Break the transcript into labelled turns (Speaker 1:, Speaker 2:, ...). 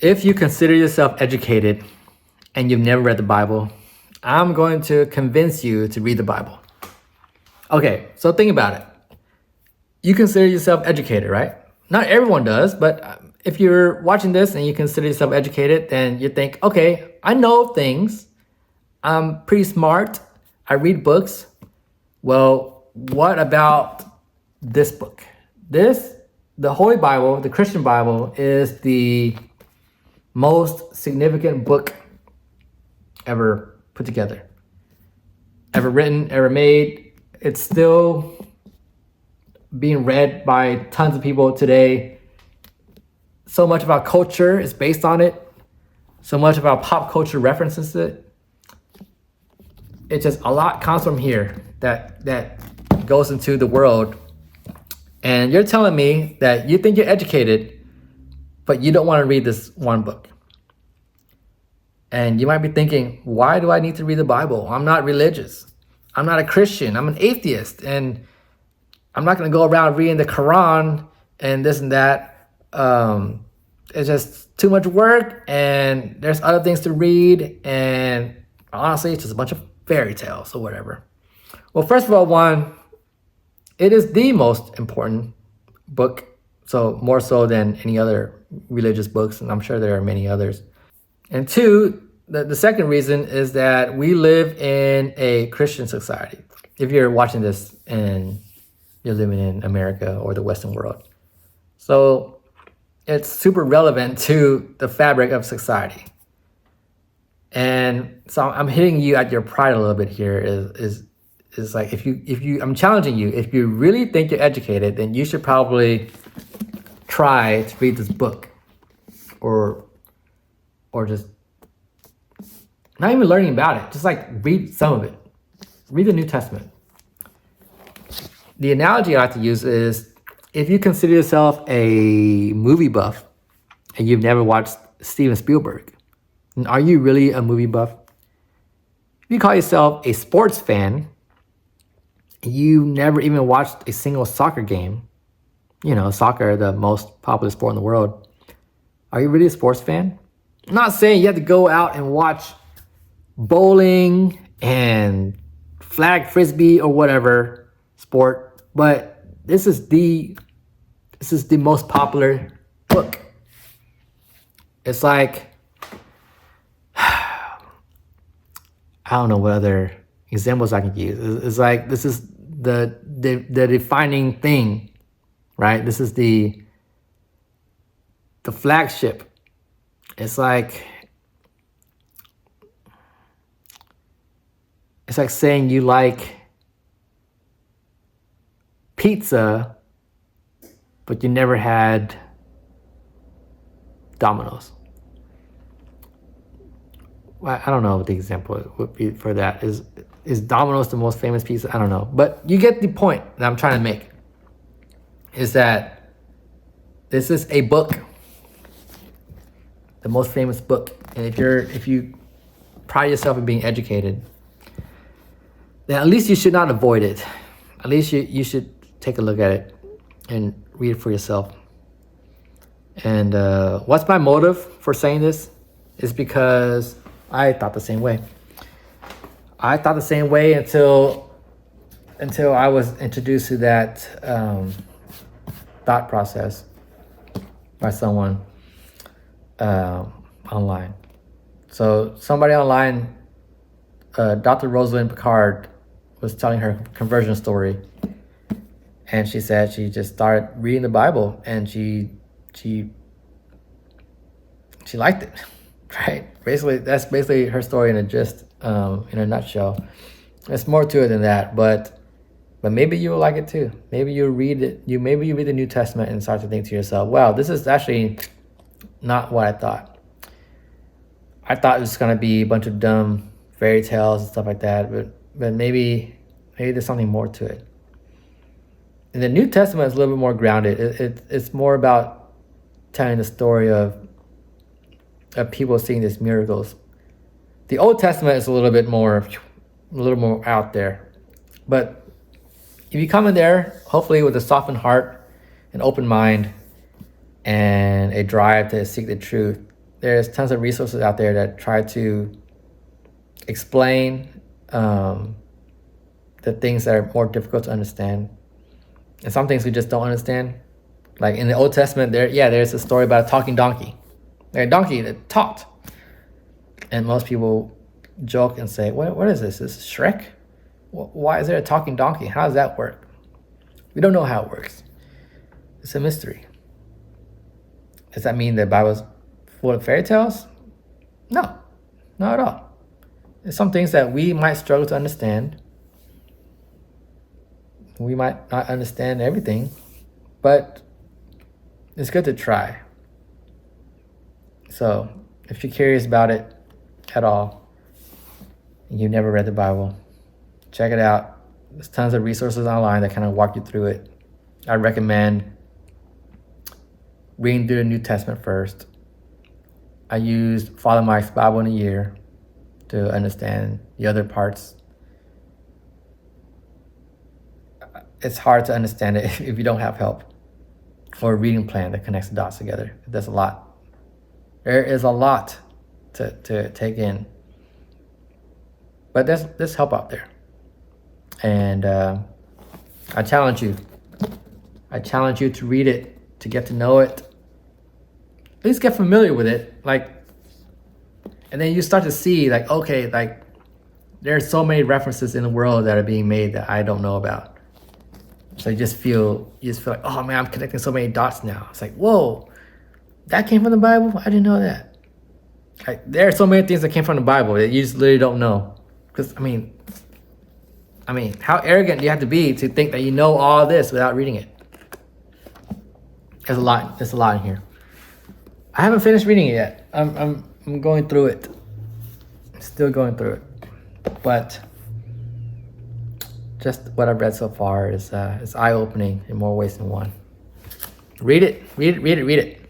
Speaker 1: If you consider yourself educated and you've never read the Bible, I'm going to convince you to read the Bible. Okay, so think about it. You consider yourself educated, right? Not everyone does, but if you're watching this and you consider yourself educated, then you think, okay, I know things. I'm pretty smart. I read books. Well, what about this book? The Holy Bible, the Christian Bible, is the most significant book ever put together, ever written, ever made. It's still being read by tons of people today. So much of our culture is based on it. So much of our pop culture references it. It's just a lot comes from here that goes into the world. And you're telling me that you think you're educated, but you don't want to read this one book. And you might be thinking, why do I need to read the Bible? I'm not religious. I'm not a Christian. I'm an atheist. And I'm not going to go around reading the Quran and this and that. It's just too much work, and there's other things to read. And honestly, it's just a bunch of fairy tales or whatever. Well, first of all, one, it is the most important book. So more so than any other religious books. And I'm sure there are many others. And two, the second reason is that we live in a Christian society. If you're watching this and you're living in America or the Western world. So it's super relevant to the fabric of society. And so I'm hitting you at your pride a little bit here is like, if you, I'm challenging you, if you really think you're educated, then you should probably try to read this book or just not even learning about it, just like read some of it. Read the New Testament. The analogy I like to use is if you consider yourself a movie buff and you've never watched Steven Spielberg, then are you really a movie buff? If you call yourself a sports fan and you never even watched a single soccer game, soccer, the most popular sport in the world, are you really a sports fan? I'm not saying you have to go out and watch bowling and flag frisbee or whatever sport, but this is the most popular book. It's like, I don't know what other examples I can use. It's like, this is the defining thing, right? This is the flagship. It's like saying you like pizza, but you never had Domino's. I don't know what the example would be for that. Is Domino's the most famous pizza? I don't know. But you get the point that I'm trying to make. Is that this is a book. The most famous book. And if you pride yourself in being educated, then at least you should not avoid it. At least you should take a look at it and read it for yourself. And what's my motive for saying this? Is because I thought the same way. I thought the same way until I was introduced to that thought process by someone online. So somebody online, Dr. Rosalind Picard, was telling her conversion story, and she said she just started reading the Bible and she liked it, right? Basically, that's basically her story in a gist, in a nutshell. There's more to it than that, but maybe you will like it too. Maybe you read it. Maybe you read the New Testament and start to think to yourself, "Wow, this is actually not what I thought. I thought it was gonna be a bunch of dumb fairy tales and stuff like that, but maybe there's something more to it." And the New Testament is a little bit more grounded. It's more about telling the story of people seeing these miracles. The Old Testament is a little more out there. But if you come in there, hopefully with a softened heart, an open mind, and a drive to seek the truth, there's tons of resources out there that try to explain the things that are more difficult to understand. And some things we just don't understand. Like in the Old Testament, there's a story about a talking donkey. Like a donkey that talked. And most people joke and say, what is this? Is this Shrek? Why is there a talking donkey? How does that work? We don't know how it works. It's a mystery. Does that mean the Bible's full of fairy tales? No, not at all. There's some things that we might struggle to understand. We might not understand everything, but it's good to try. So if you're curious about it at all, and you've never read the Bible, check it out. There's tons of resources online that kind of walk you through it. I recommend reading through the New Testament first. I used Father Mike's Bible in a Year to understand the other parts. It's hard to understand it if you don't have help or a reading plan that connects the dots together. There's a lot. There is a lot to take in. But there's help out there. And I challenge you. I challenge you to read it, to get to know it. At least get familiar with it. And then you start to see, okay, there are so many references in the world that are being made that I don't know about. So you just feel like, oh man, I'm connecting so many dots now. It's like, whoa, that came from the Bible? I didn't know that. There are so many things that came from the Bible that you just literally don't know. Because, I mean, how arrogant do you have to be to think that you know all this without reading it? There's a lot in here. I haven't finished reading it yet. I'm going through it. Still going through it. But just what I've read so far is eye-opening in more ways than one. Read it.